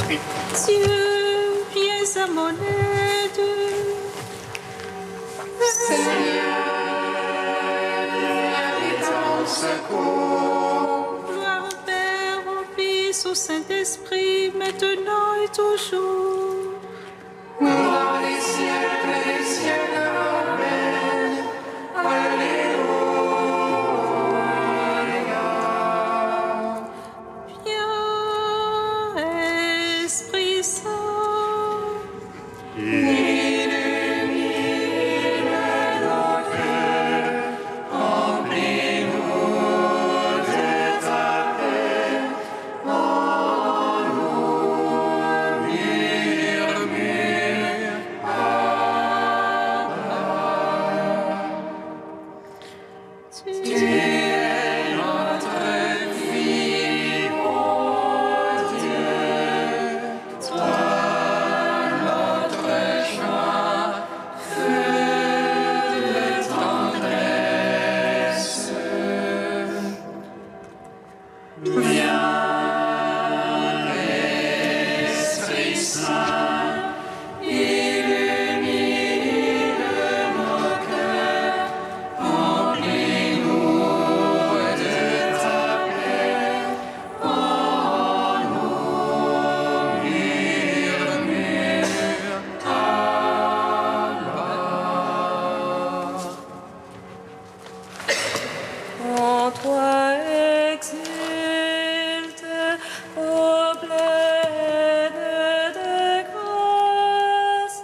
Dieu, viens à mon aide. Seigneur, viens vite à mon secours. Gloire au Père, au Fils, au Saint-Esprit, maintenant et toujours. Dans les siècles des siècles. Amen. Alléluia. Viens, Esprit Saint. En toi exulte, ô pleine de grâce.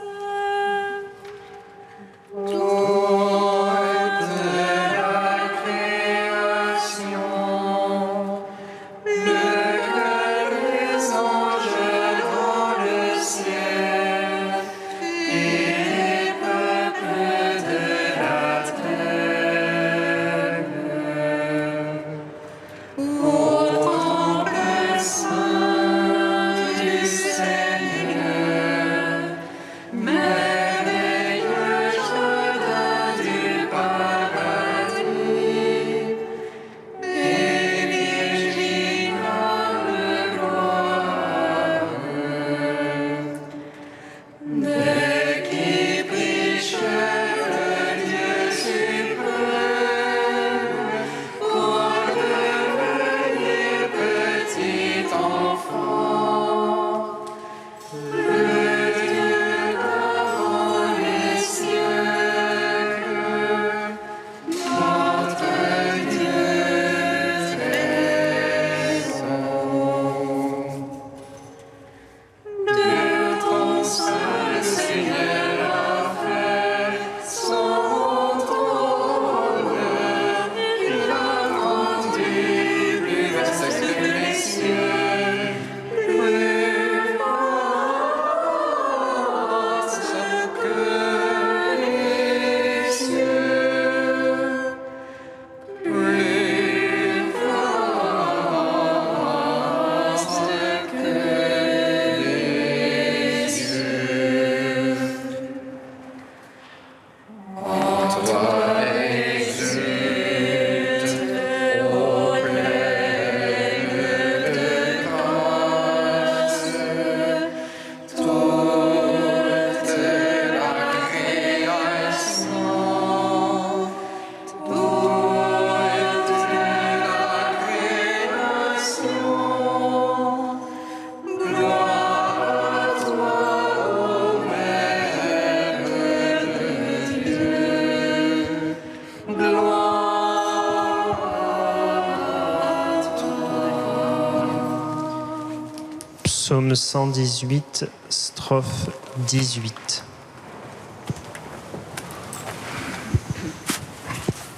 Psaume 118, strophe 18.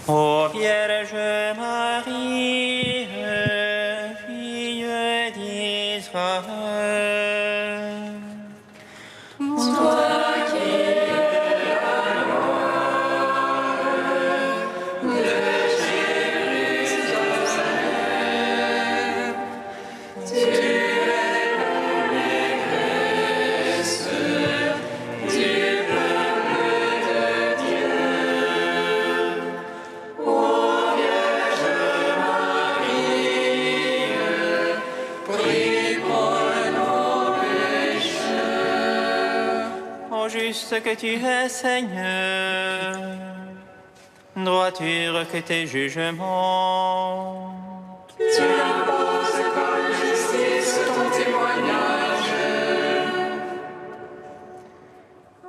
Ô Vierge Marie, fille d'Israël, Ô Vierge juste que tu es, Seigneur, droiture que tes jugements. Tu imposes comme justice ton témoignage,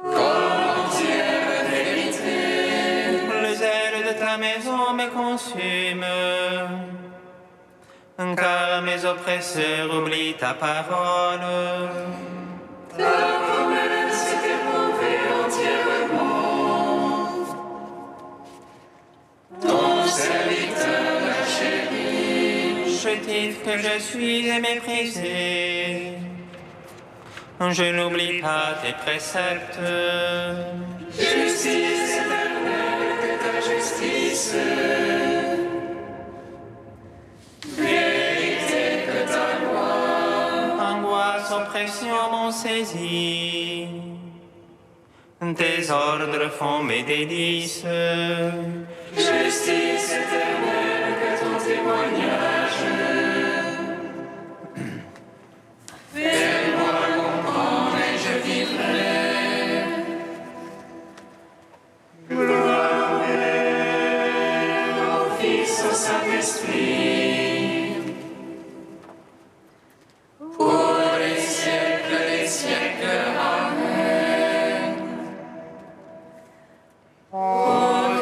comme entière vérité. Le zèle de ta maison me consume, car mes oppresseurs oublient ta parole. Ta promesse est éprouvée entièrement. Ton serviteur l'a chéri. Chétif que je suis et méprisé, je n'oublie pas tes préceptes. Justice éternelle que ta justice. Vérité que ta loi. Angoisse, oppression m'ont saisi, tes ordres font mes délices. Justice éternelle que ton témoignage. Fais-moi comprendre et je vivrai. Gloire au Père, au Fils, au Saint-Esprit, pour les siècles des siècles. Amen. Ô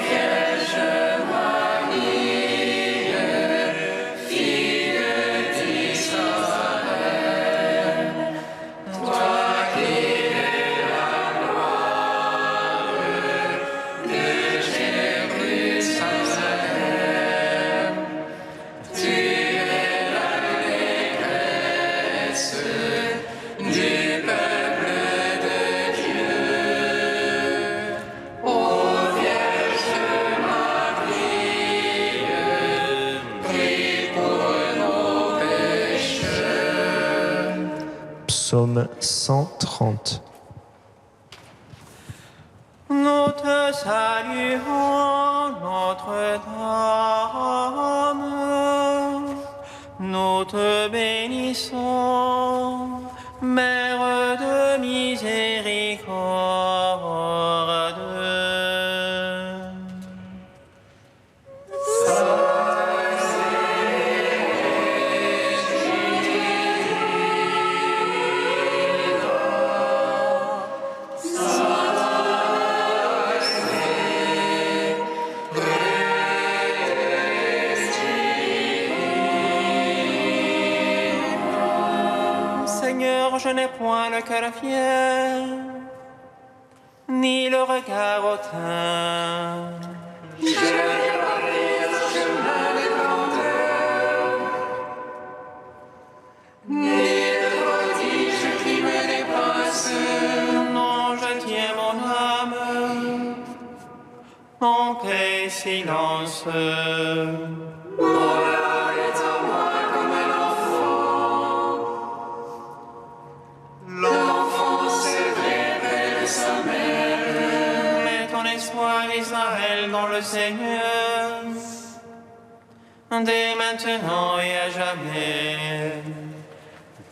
Vierge Marie, fille d'Israël, toi qui es la gloire de Jérusalem, tu es l'allégresse du peuple de Dieu. Ô Vierge Marie, prie pour nos pécheurs. Psaume 130. Nous te saluons, Notre-Dame, nous te bénissons, Mère de miséricorde. Seigneur, je n'ai point le cœur fier, ni le regard hautain. Je n'ai pas pris le chemin des grandeurs, ni de prodiges qui me dépassent. Non, je tiens mon âme en paix et silence. Mon âme est en moi comme un enfant. L'enfant sevré près de sa mère. Mets ton espoir, Israël, dans le Seigneur, dès maintenant et à jamais.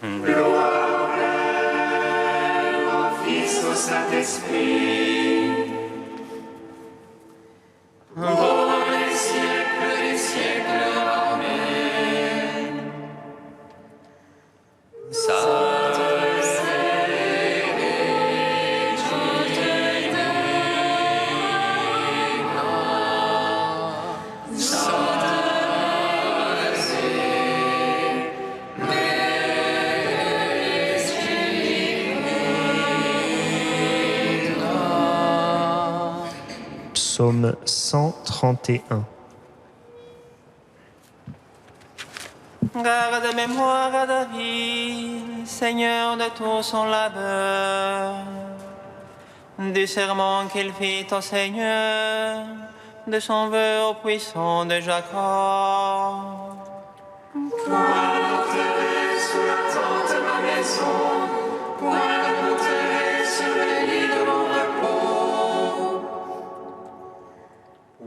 Gloire au Père, au Fils, au Saint-Esprit. Pour les siècles des siècles. Amen. Psaume 131. Garde mémoire à David, Seigneur de tout son labeur, du serment qu'il fit au Seigneur, de son vœu au puissant de Jacob. Point ne monterai sous la tente de ma maison, point ne monterai sur le lit de mon repos,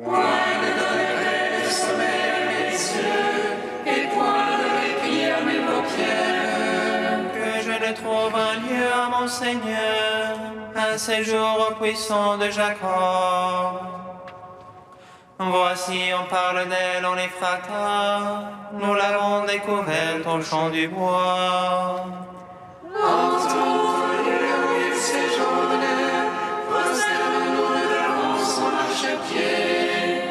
point ne donnerai de sommeil à mes yeux, et point de répit à mes paupières. Que je ne trouve un lieu à mon Seigneur, un un séjour puissant de Jacob. Voici, on parle d'elle en Ephrata, nous l'avons découverte au champ du bois. Entends-nous, il séjourne, prosterne-nous devant son marchepied.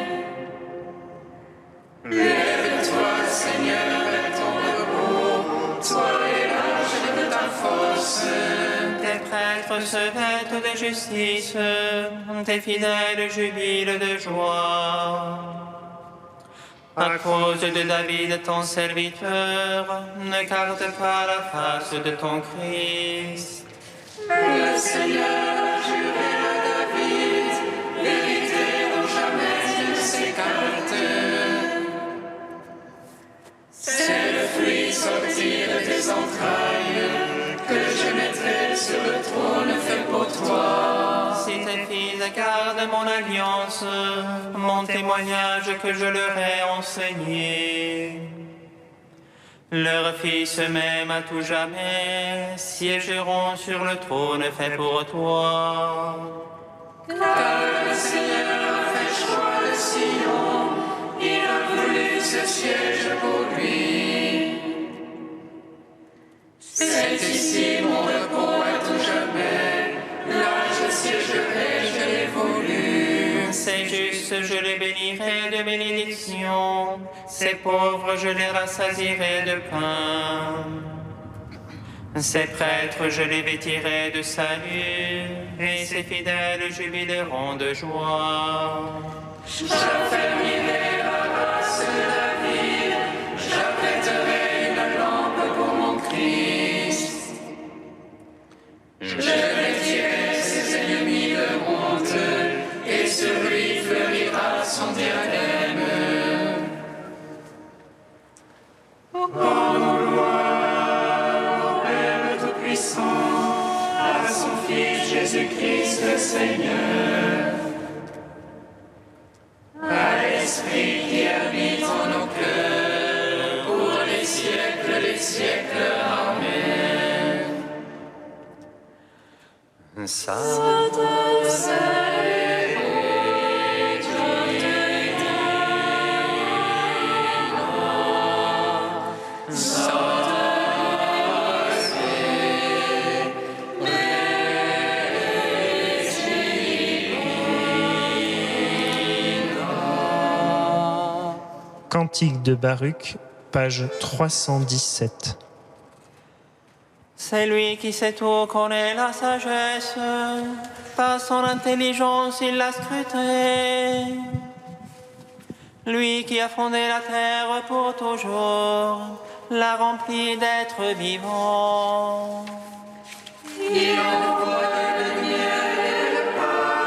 Lève-toi, Seigneur, vers ton repos, toi et l'arche de ta force. Tes prêtres se vêtent de justice, tes fidèles jubilent de joie. À cause de David, ton serviteur, ne garde pas la face de ton Christ. Le Seigneur a juré à David, vérité dont jamais il ne s'écarte. C'est le fruit sorti de tes entrailles, que je mettrai sur le trône fait pour toi. Si tes fils gardent mon alliance, mon témoignage que je leur ai enseigné, leurs fils même à tout jamais siégeront sur le trône fait pour toi. Car le Seigneur a fait choix de Sion, il a voulu ce siège pour lui. C'est ici mon repos à tout jamais, là je siégerai, je l'ai voulu. C'est juste, je les bénirai de bénédictions, ces pauvres, je les rassasierai de pain. Ces prêtres, je les vêtirai de salut, et ces fidèles jubileront de joie. J'affermirai la race de David, j'apprêterai une lampe pour mon Christ. Je vêtirai ses ennemis de honte, et sur lui fleurira son diadème. Rendons gloire au Père Tout-Puissant, à son Fils Jésus-Christ le Seigneur, à l'Esprit qui habite en nos cœurs, pour les siècles des siècles. Amen. Cantique de Baruch, page 317. C'est lui qui sait tout, connaît la sagesse, par son intelligence il l'a scruté. Lui qui a fondé la terre pour toujours, l'a remplie d'êtres vivants. Il envoie le miel et le pain,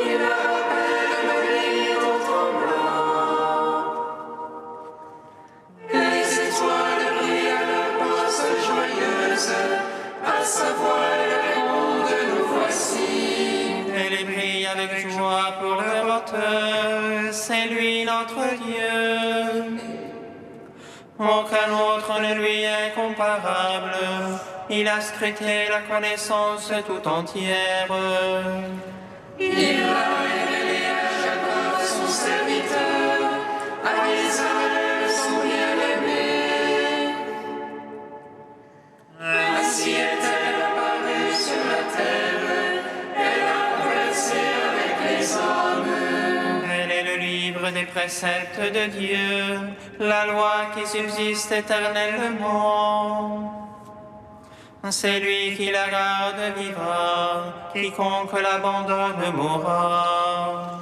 il appelle le lit au tremblant. Les étoiles brillent à leur poste joyeuse, à sa voix le monde nous voici. Elle les brille avec joie pour leur auteur, c'est lui notre Dieu. Aucun autre ne lui est comparable, il a scruté la connaissance tout entière. Il a révélé à Jacob son serviteur, à Israël son bien-aimé. Ainsi est-elle apparue sur la terre, elle a conversé avec les hommes. Elle est le livre des préceptes de Dieu, la loi qui subsiste éternellement. C'est lui qui la garde vivra, quiconque l'abandonne mourra.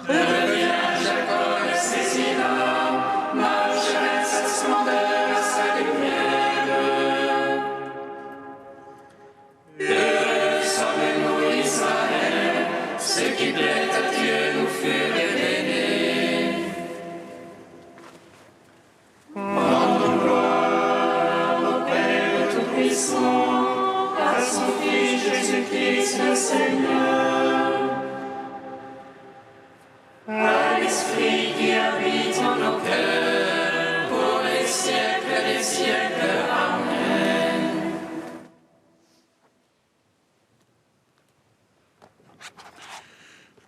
Reviens Jacob, saisis-la, marche vers sa splendeur, sa lumière. Heureux sommes-nous Israël, ce qui plaît à Dieu nous fut révélé. Rendons gloire au Père Tout-Puissant, à son Fils Jésus-Christ le Seigneur, à l'Esprit qui habite en nos cœurs, pour les siècles des siècles. Amen.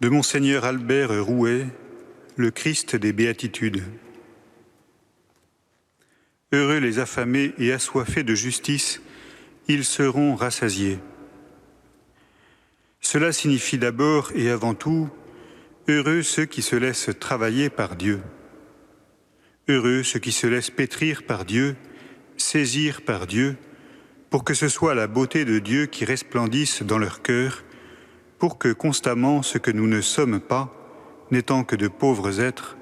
de Monseigneur Albert Rouet, le Christ des béatitudes. Heureux les affamés et assoiffés de justice, ils seront rassasiés. Cela signifie d'abord et avant tout, heureux ceux qui se laissent travailler par Dieu. Heureux ceux qui se laissent pétrir par Dieu, saisir par Dieu, pour que ce soit la beauté de Dieu qui resplendisse dans leur cœur, pour que constamment ce que nous ne sommes pas, n'étant que de pauvres êtres,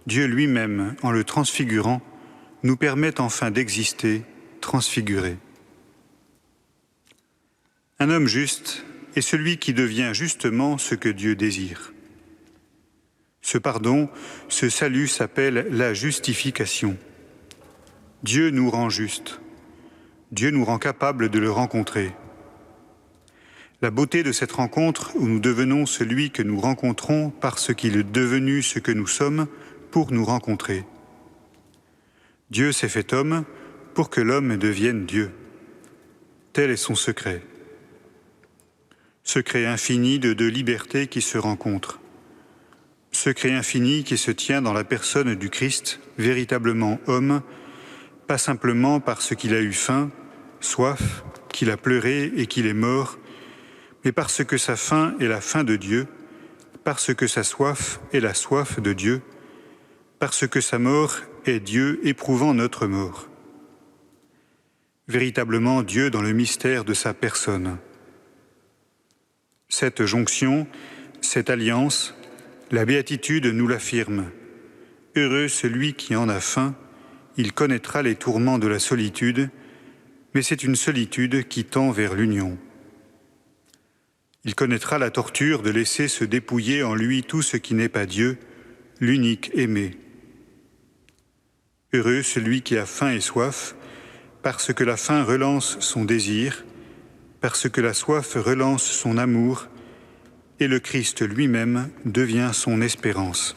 Dieu lui-même, en le transfigurant, nous permette enfin d'exister transfigurés. Un homme juste est celui qui devient justement ce que Dieu désire. Ce pardon, ce salut s'appelle la justification. Dieu nous rend justes. Dieu nous rend capables de le rencontrer. La beauté de cette rencontre où nous devenons celui que nous rencontrons parce qu'il est devenu ce que nous sommes pour nous rencontrer. Dieu s'est fait homme pour que l'homme devienne Dieu. Tel est son secret. Secret infini de deux libertés qui se rencontrent. Secret infini qui se tient dans la personne du Christ, véritablement homme, pas simplement parce qu'il a eu faim, soif, qu'il a pleuré et qu'il est mort, mais parce que sa faim est la faim de Dieu, parce que sa soif est la soif de Dieu, parce que sa mort est Dieu éprouvant notre mort. Véritablement Dieu dans le mystère de sa personne. Cette jonction, cette alliance, la béatitude nous l'affirme. Heureux celui qui en a faim, il connaîtra les tourments de la solitude, mais c'est une solitude qui tend vers l'union. Il connaîtra la torture de laisser se dépouiller en lui tout ce qui n'est pas Dieu, l'unique aimé. Heureux celui qui a faim et soif, parce que la faim relance son désir, parce que la soif relance son amour, et le Christ lui-même devient son espérance.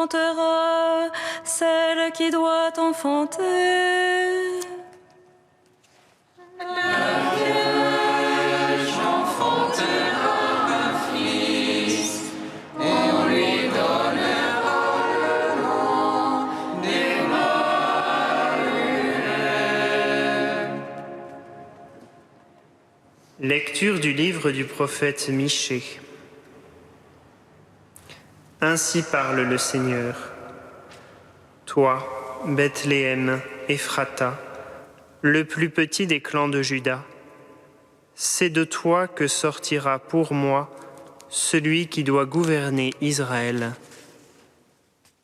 enfantera celle qui doit enfanter. La Vierge enfantera un fils, on lui donnera le nom d'Emmanuel. Lecture du livre du prophète Michée. Ainsi parle le Seigneur. Toi, Bethléem, Ephrata, le plus petit des clans de Juda, c'est de toi que sortira pour moi celui qui doit gouverner Israël.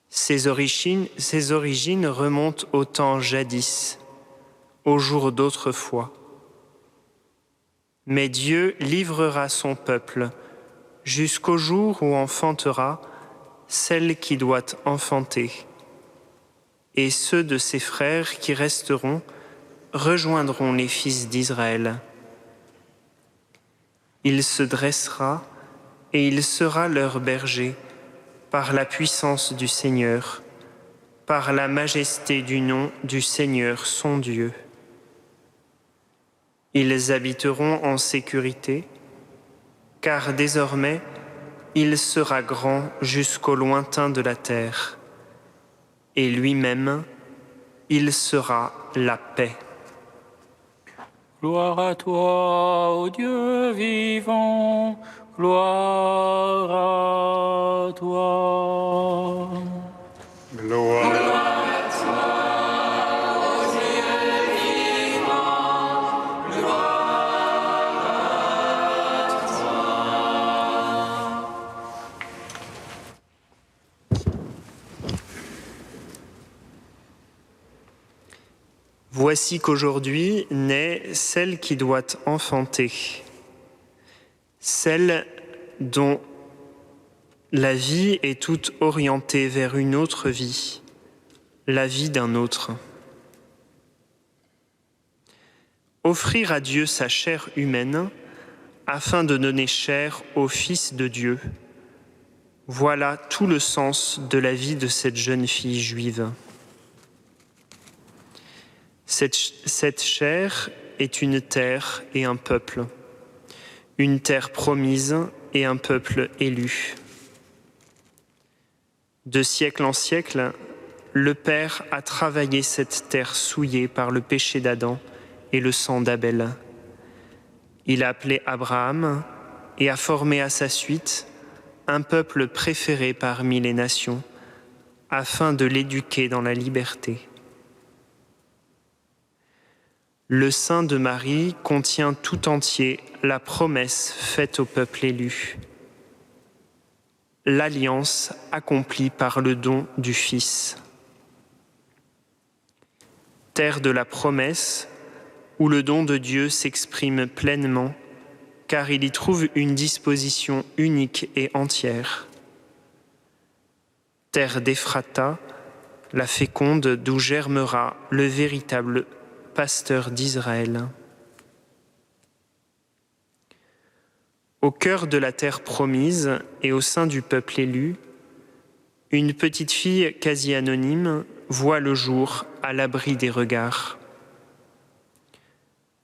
Ses origines remontent au temps jadis, au jour d'autrefois. Mais Dieu livrera son peuple jusqu'au jour où enfantera celle qui doit enfanter. Et ceux de ses frères qui resteront rejoindront les fils d'Israël. Il se dressera et il sera leur berger par la puissance du Seigneur, par la majesté du nom du Seigneur son Dieu. Ils habiteront en sécurité, car désormais, il sera grand jusqu'au lointain de la terre, et lui-même, il sera la paix. Gloire à toi, ô Dieu vivant, gloire à toi. Gloire à toi, ô Dieu vivant, gloire à toi. Voici qu'aujourd'hui naît celle qui doit enfanter, celle dont la vie est toute orientée vers une autre vie, la vie d'un autre. Offrir à Dieu sa chair humaine afin de donner chair au Fils de Dieu, voilà tout le sens de la vie de cette jeune fille juive. Cette chair est une terre et un peuple, une terre promise et un peuple élu. De siècle en siècle, le Père a travaillé cette terre souillée par le péché d'Adam et le sang d'Abel. Il a appelé Abraham et a formé à sa suite un peuple préféré parmi les nations, afin de l'éduquer dans la liberté. Le sein de Marie contient tout entier la promesse faite au peuple élu, l'alliance accomplie par le don du Fils. Terre de la promesse, où le don de Dieu s'exprime pleinement, car il y trouve une disposition unique et entière. Terre d'Ephrata, la féconde d'où germera le véritable pasteur d'Israël. Au cœur de la terre promise et au sein du peuple élu, une petite fille quasi anonyme voit le jour à l'abri des regards.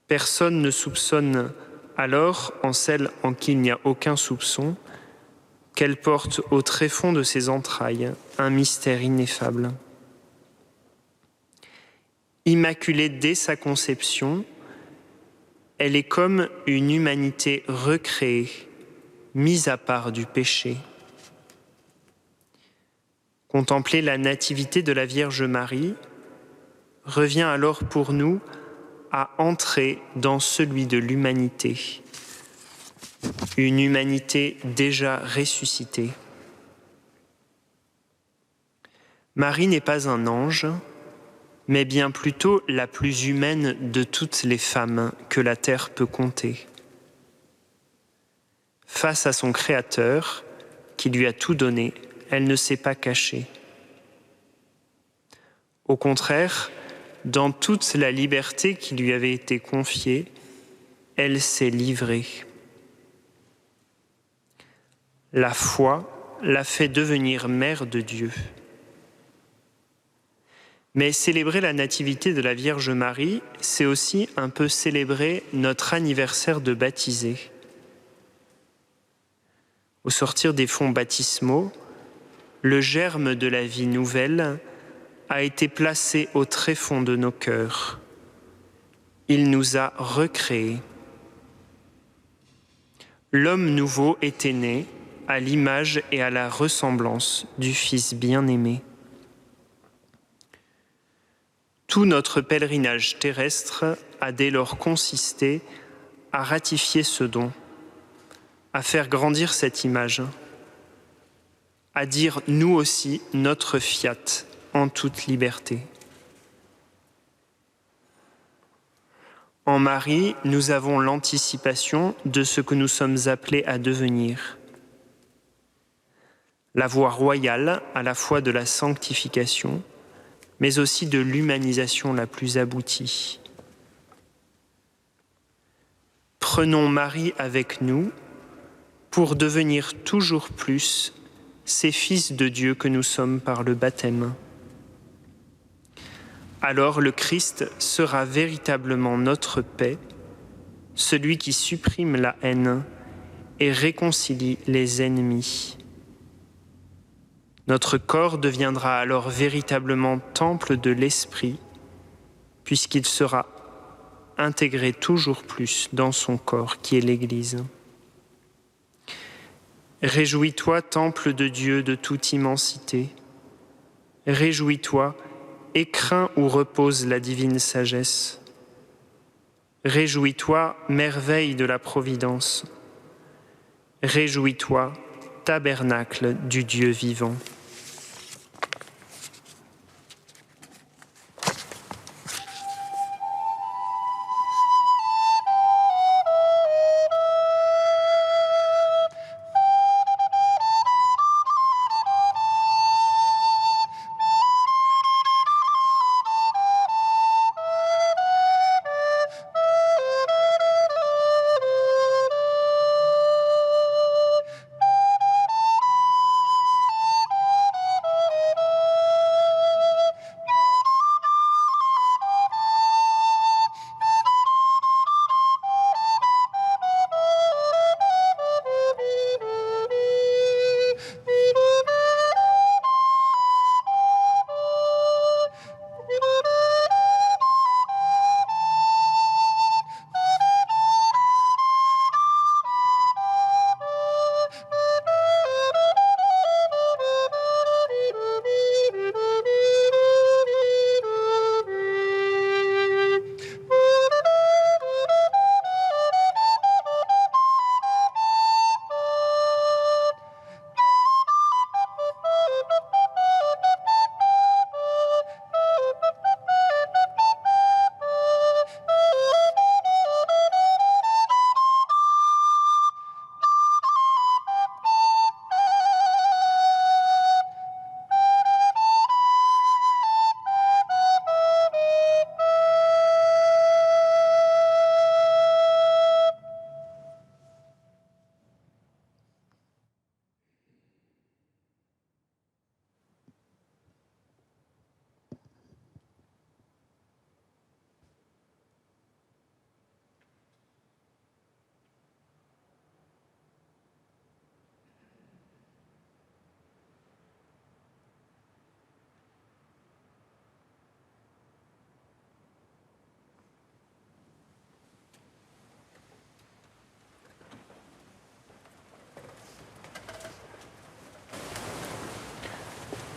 Personne ne soupçonne alors, en celle en qui il n'y a aucun soupçon, qu'elle porte au tréfonds de ses entrailles un mystère ineffable. Immaculée dès sa conception, elle est comme une humanité recréée, mise à part du péché. Contempler la nativité de la Vierge Marie revient alors pour nous à entrer dans celui de l'humanité, une humanité déjà ressuscitée. Marie n'est pas un ange, mais bien plutôt la plus humaine de toutes les femmes que la terre peut compter. Face à son Créateur, qui lui a tout donné, elle ne s'est pas cachée. Au contraire, dans toute la liberté qui lui avait été confiée, elle s'est livrée. La foi l'a fait devenir mère de Dieu. Mais célébrer la nativité de la Vierge Marie, c'est aussi un peu célébrer notre anniversaire de baptisé. Au sortir des fonts baptismaux, le germe de la vie nouvelle a été placé au tréfonds de nos cœurs. Il nous a recréés. L'homme nouveau était né à l'image et à la ressemblance du Fils bien-aimé. Tout notre pèlerinage terrestre a dès lors consisté à ratifier ce don, à faire grandir cette image, à dire nous aussi notre fiat en toute liberté. En Marie, nous avons l'anticipation de ce que nous sommes appelés à devenir. La voie royale à la fois de la sanctification, mais aussi de l'humanisation la plus aboutie. Prenons Marie avec nous pour devenir toujours plus ces fils de Dieu que nous sommes par le baptême. Alors le Christ sera véritablement notre paix, celui qui supprime la haine et réconcilie les ennemis. Notre corps deviendra alors véritablement temple de l'Esprit, puisqu'il sera intégré toujours plus dans son corps qui est l'Église. Réjouis-toi, temple de Dieu de toute immensité. Réjouis-toi, écrin où repose la divine sagesse. Réjouis-toi, merveille de la providence. Réjouis-toi, tabernacle du Dieu vivant.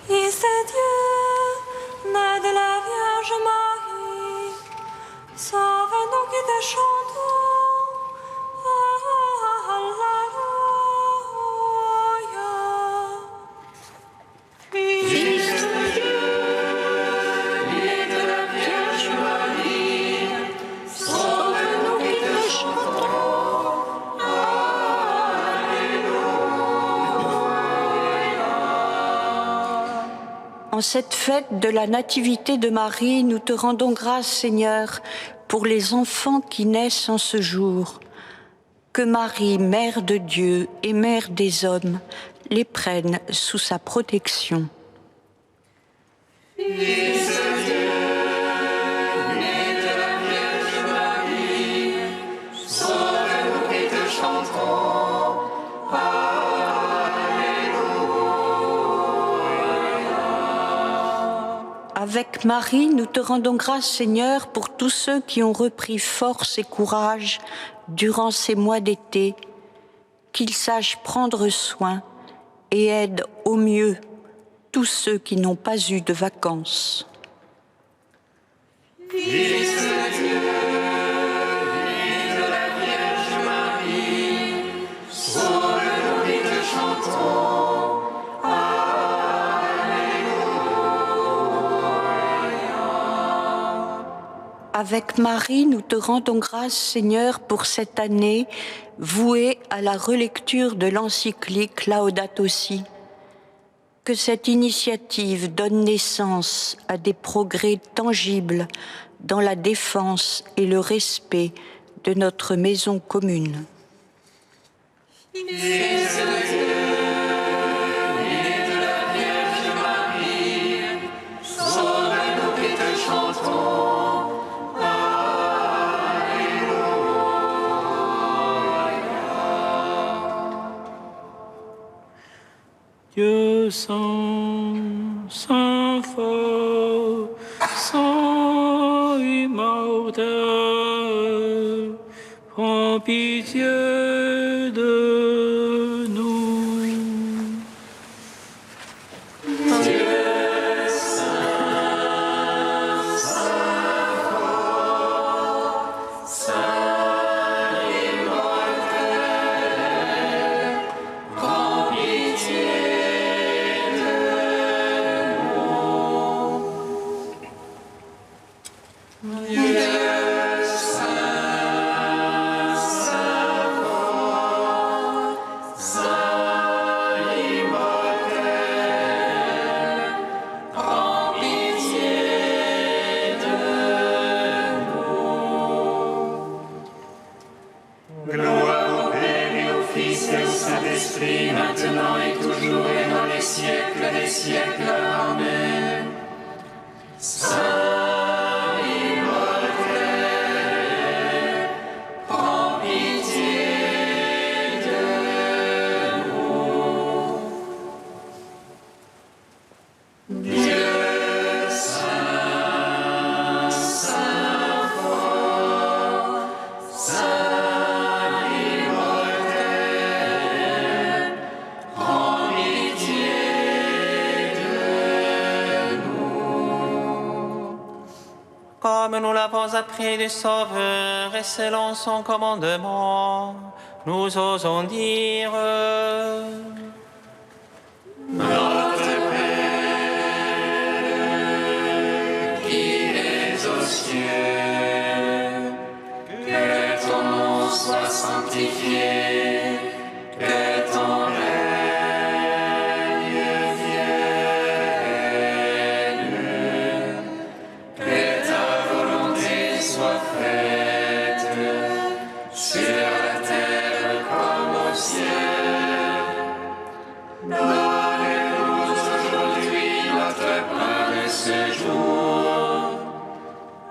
Fils de Dieu, né de la Vierge Marie, sauve-nous qui te chantons. Alléluia. Fils de Dieu, né de la Vierge Marie, sauve-nous qui te chantons. En cette fête de la Nativité de Marie, nous te rendons grâce, Seigneur, pour les enfants qui naissent en ce jour. Que Marie, Mère de Dieu et Mère des hommes, les prenne sous sa protection. Fils de Dieu, Avec Marie, nous te rendons grâce, Seigneur, pour tous ceux qui ont repris force et courage durant ces mois d'été, qu'ils sachent prendre soin et aident au mieux tous ceux qui n'ont pas eu de vacances. Fils de Dieu, vie de la Vierge Marie, sauve-nous et te chantons. Avec Marie, nous te rendons grâce, Seigneur, pour cette année vouée à la relecture de l'encyclique Laudato Si. Que cette initiative donne naissance à des progrès tangibles dans la défense et le respect de notre maison commune. Fils de Dieu, vie de la Vierge Marie, sauve-nous et te chantons. Dieu saint, saint fort, saint immortel, prends pitié de nous. Dieu saint, saint fort, saint immortel, prends pitié. Gloire au Père et au Fils et au Saint-Esprit, maintenant et toujours et dans les siècles des siècles. Amen. Saint immortel, prends pitié de nous. Dieu saint, saint fort, saint immortel, prends pitié de nous. Comme nous l'avons appris du Sauveur et selon son commandement, nous osons dire: Notre Père, qui es aux cieux, que ton nom soit sanctifié, que ton règne vienne, que ta volonté soit faite sur la terre comme au ciel. Donne-nous aujourd'hui notre pain de ce jour.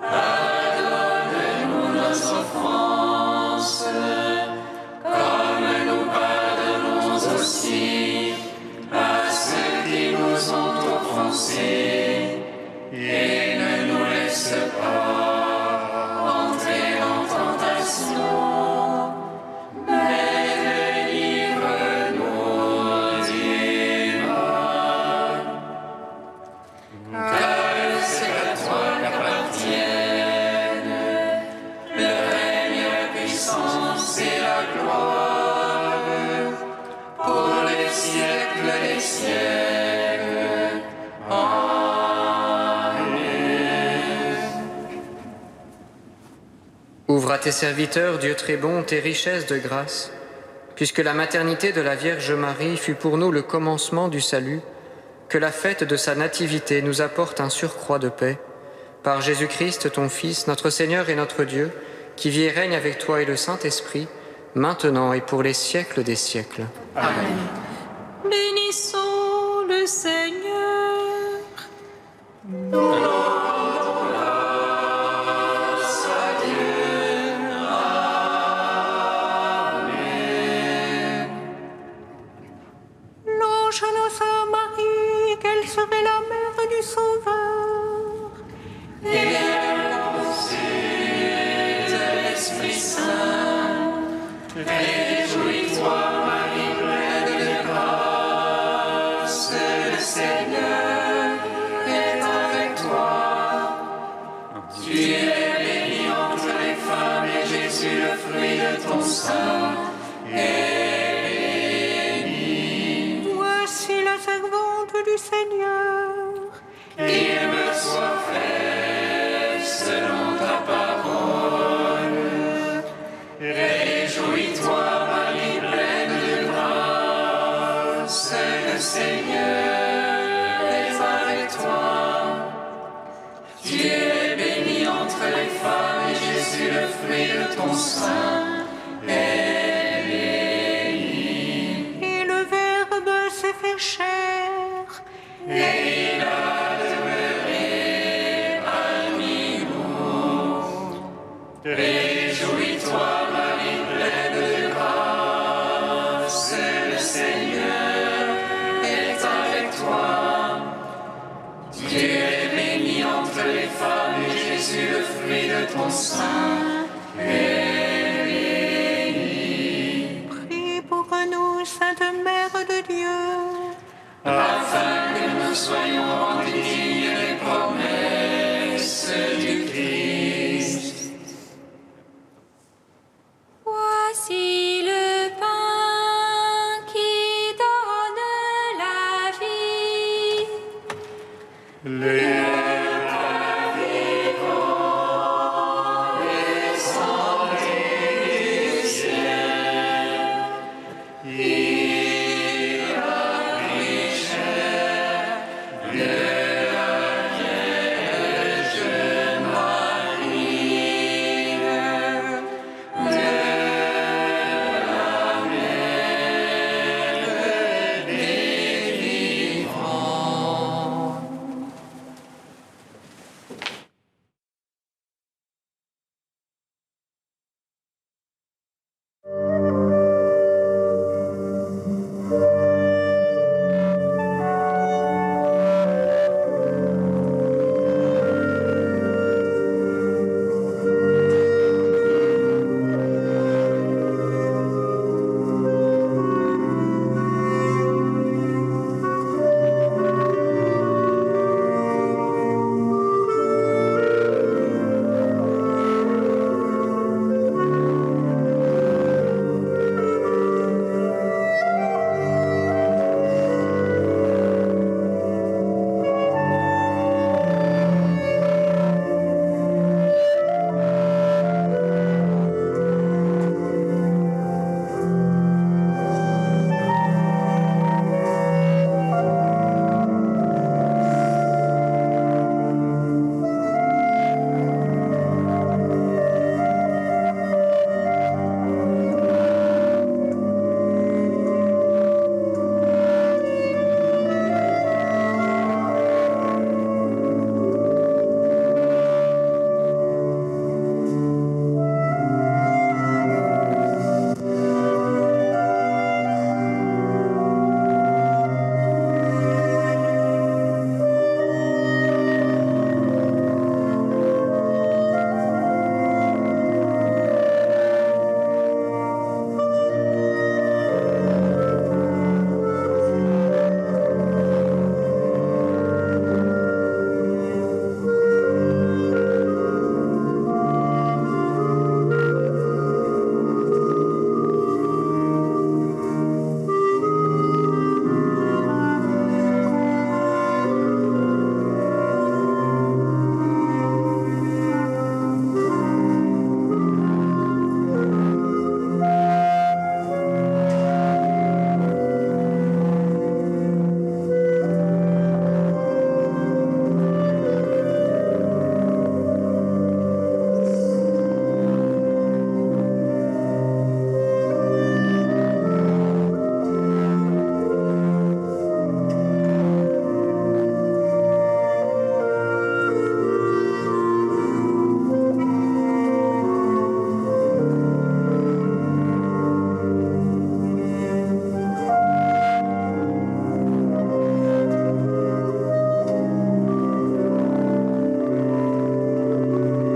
Pardonne-nous nos offenses, comme nous pardonnons aussi à ceux qui nous ont offensés. Et ne nous laisse pas entrer en tentation, mais délivre-nous du mal. Car c'est à toi qu'appartiennent le règne, la puissance et la gloire pour les siècles des siècles. Amen. Ouvre à tes serviteurs, Dieu très bon, tes richesses de grâce, puisque la maternité de la Vierge Marie fut pour nous le commencement du salut, que la fête de sa nativité nous apporte un surcroît de paix. Par Jésus-Christ, ton Fils, notre Seigneur et notre Dieu, qui vit et règne avec toi et le Saint-Esprit, maintenant et pour les siècles des siècles. Amen. Bénissons le Seigneur. L'ange annonça à Marie qu'elle serait la mère du Sauveur. Tu es bénie entre les femmes et Jésus, le fruit de ton sein, est béni. Voici la servante du Seigneur. Qu'il me soit fait selon ta parole. Réjouis-toi, Marie pleine de grâce, le Seigneur est avec toi. Tu es bénie entre les femmes et Jésus, le fruit de ton sein, est béni. Et le Verbe s'est fait chair. Et il a demeuré parmi nous. Réjouis-toi, Marie pleine de grâce, le Seigneur est avec toi. Tu es bénie entre les femmes et Jésus, le fruit de ton sein, est béni. Prie pour nous, Sainte Mère de Dieu, Afin que nous soyons rendus dignes